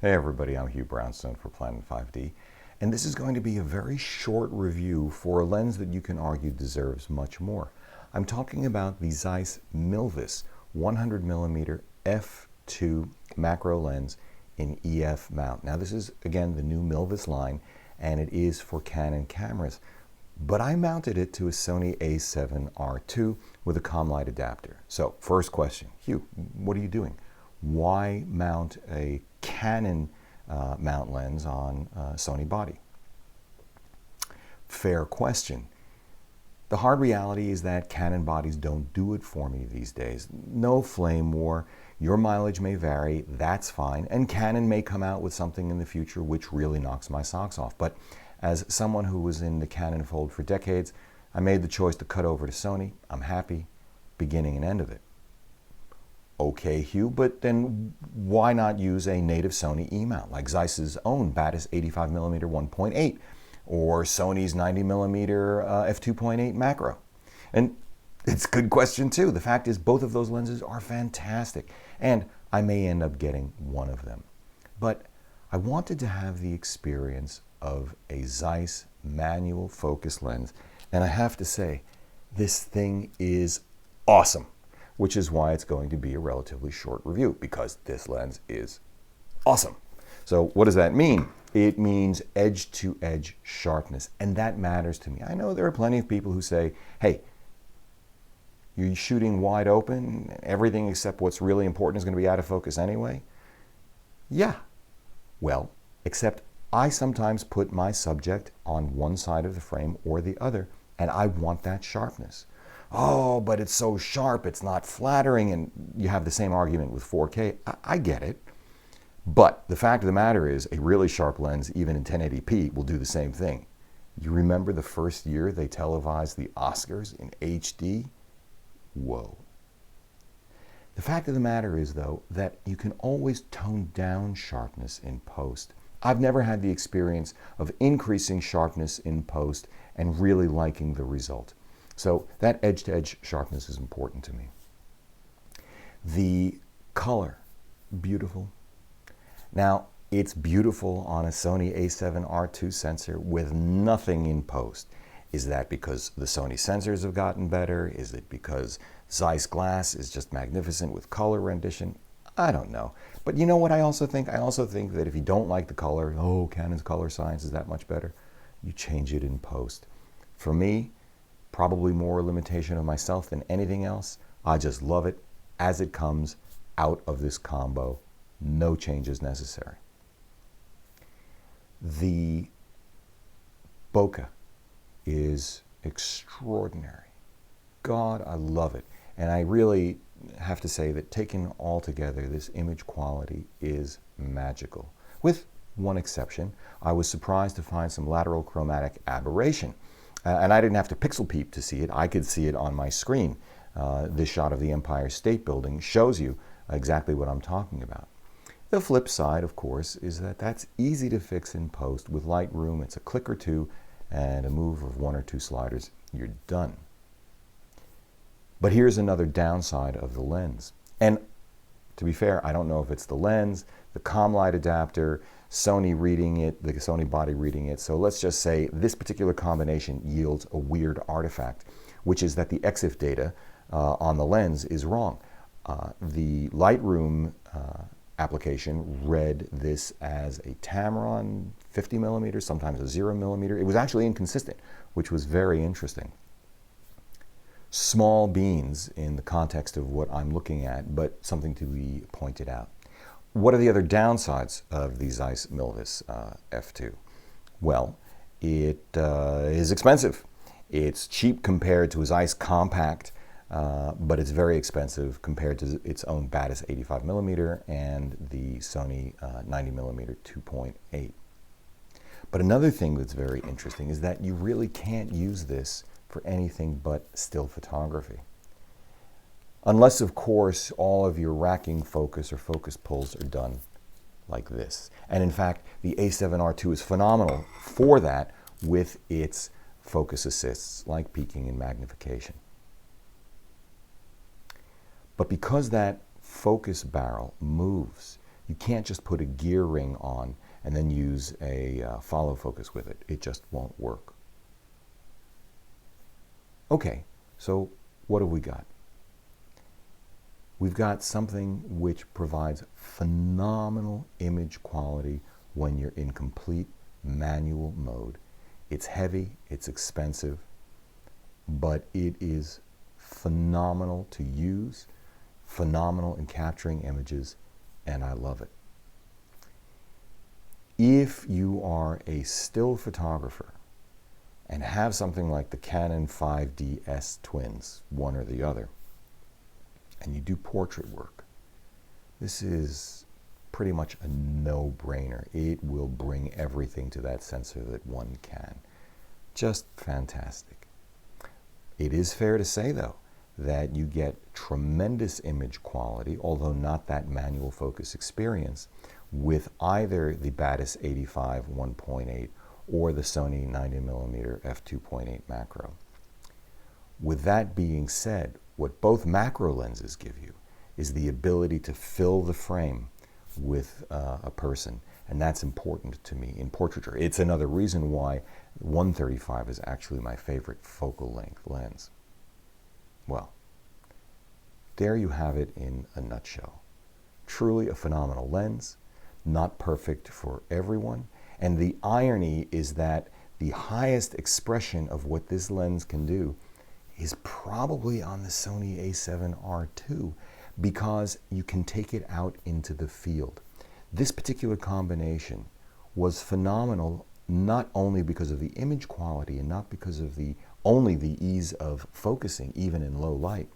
Hey everybody, I'm Hugh Brownstone for Planet 5D, and this is going to be a very short review for a lens that you can argue deserves much more. I'm talking about the Zeiss Milvus 100mm f2 macro lens in EF mount. Now this is, again, the new Milvus line, and it is for Canon cameras, but I mounted it to a Sony a7r II with a ComLight adapter. So first question, Hugh, what are you doing? Why mount a Canon mount lens on Sony body? Fair question. The hard reality is that Canon bodies don't do it for me these days. No flame war, your mileage may vary, that's fine, and Canon may come out with something in the future which really knocks my socks off. But as someone who was in the Canon fold for decades, I made the choice to cut over to Sony. I'm happy, beginning and end of it. Okay, Hugh, but then why not use a native Sony E-mount like Zeiss's own Whaaat 85mm 1.8 or Sony's 90mm f2.8 macro? And it's a good question too. The fact is both of those lenses are fantastic, and I may end up getting one of them. But I wanted to have the experience of a Zeiss manual focus lens, and I have to say, this thing is awesome. Which is why it's going to be a relatively short review, because this lens is awesome. So what does that mean? It means edge-to-edge sharpness, and that matters to me. I know there are plenty of people who say, hey, you're shooting wide open, everything except what's really important is going to be out of focus anyway. Yeah, well, except I sometimes put my subject on one side of the frame or the other, and I want that sharpness. Oh, but it's so sharp, it's not flattering, and you have the same argument with 4K. I get it. But the fact of the matter is, a really sharp lens, even in 1080p, will do the same thing. You remember the first year they televised the Oscars in HD? Whoa. The fact of the matter is, though, that you can always tone down sharpness in post. I've never had the experience of increasing sharpness in post and really liking the result. So that edge-to-edge sharpness is important to me. The color, beautiful. Now, it's beautiful on a Sony a7r II sensor with nothing in post. Is that because the Sony sensors have gotten better? Is it because Zeiss glass is just magnificent with color rendition? I don't know. But you know what I also think? I also think that if you don't like the color, oh, Canon's color science is that much better, you change it in post. For me, probably more limitation of myself than anything else. I just love it as it comes out of this combo. No changes necessary. The bokeh is extraordinary. God, I love it. And I really have to say that taken all together, this image quality is magical. With one exception, I was surprised to find some lateral chromatic aberration. And I didn't have to pixel peep to see it. I could see it on my screen. This shot of the Empire State Building shows you exactly what I'm talking about. The flip side, of course, is that that's easy to fix in post with Lightroom. It's a click or two and a move of one or two sliders. You're done. But here's another downside of the lens. And to be fair, I don't know if it's the lens, the ComLight adapter, Sony reading it, the Sony body reading it. So let's just say this particular combination yields a weird artifact, which is that the EXIF data on the lens is wrong. The Lightroom application read this as a Tamron 50mm, sometimes a 0mm. It was actually inconsistent, which was very interesting. Small beans in the context of what I'm looking at, but something to be pointed out. What are the other downsides of the Zeiss Milvus f2? Well, it is expensive. It's cheap compared to a Zeiss compact, but it's very expensive compared to its own Whaaat 85mm and the Sony 90mm 2.8. But another thing that's very interesting is that you really can't use this for anything but still photography. Unless, of course, all of your racking focus or focus pulls are done like this. And in fact, the a7r II is phenomenal for that with its focus assists like peaking and magnification. But because that focus barrel moves, You can't just put a gear ring on and then use a follow focus with it. It just won't work. Okay, so what have we got? We've got something which provides phenomenal image quality when you're in complete manual mode. It's heavy, it's expensive, but it is phenomenal to use, phenomenal in capturing images, and I love it. If you are a still photographer and have something like the Canon 5DS twins, one or the other, and you do portrait work, this is pretty much a no-brainer. It will bring everything to that sensor that one can. Just fantastic. It is fair to say, though, that you get tremendous image quality, although not that manual focus experience, with either the Batis 85 1.8 or the Sony 90mm f2.8 macro. With that being said, what both macro lenses give you is the ability to fill the frame with a person, and that's important to me in portraiture. It's another reason why 135 is actually my favorite focal length lens. Well, there you have it in a nutshell. Truly a phenomenal lens, not perfect for everyone, and the irony is that the highest expression of what this lens can do is probably on the Sony a7R II, because you can take it out into the field. This particular combination was phenomenal, not only because of the image quality and not because of only the ease of focusing, even in low light,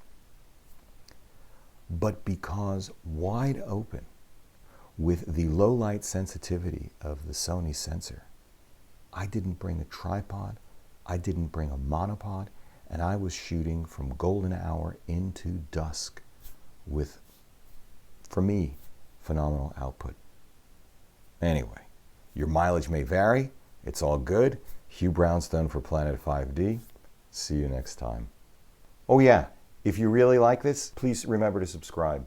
but because wide open with the low light sensitivity of the Sony sensor. I didn't bring a tripod, I didn't bring a monopod, and I was shooting from golden hour into dusk with, for me, phenomenal output. Anyway, your mileage may vary. It's all good. Hugh Brownstone for Planet 5D. See you next time. Oh yeah, if you really like this, please remember to subscribe.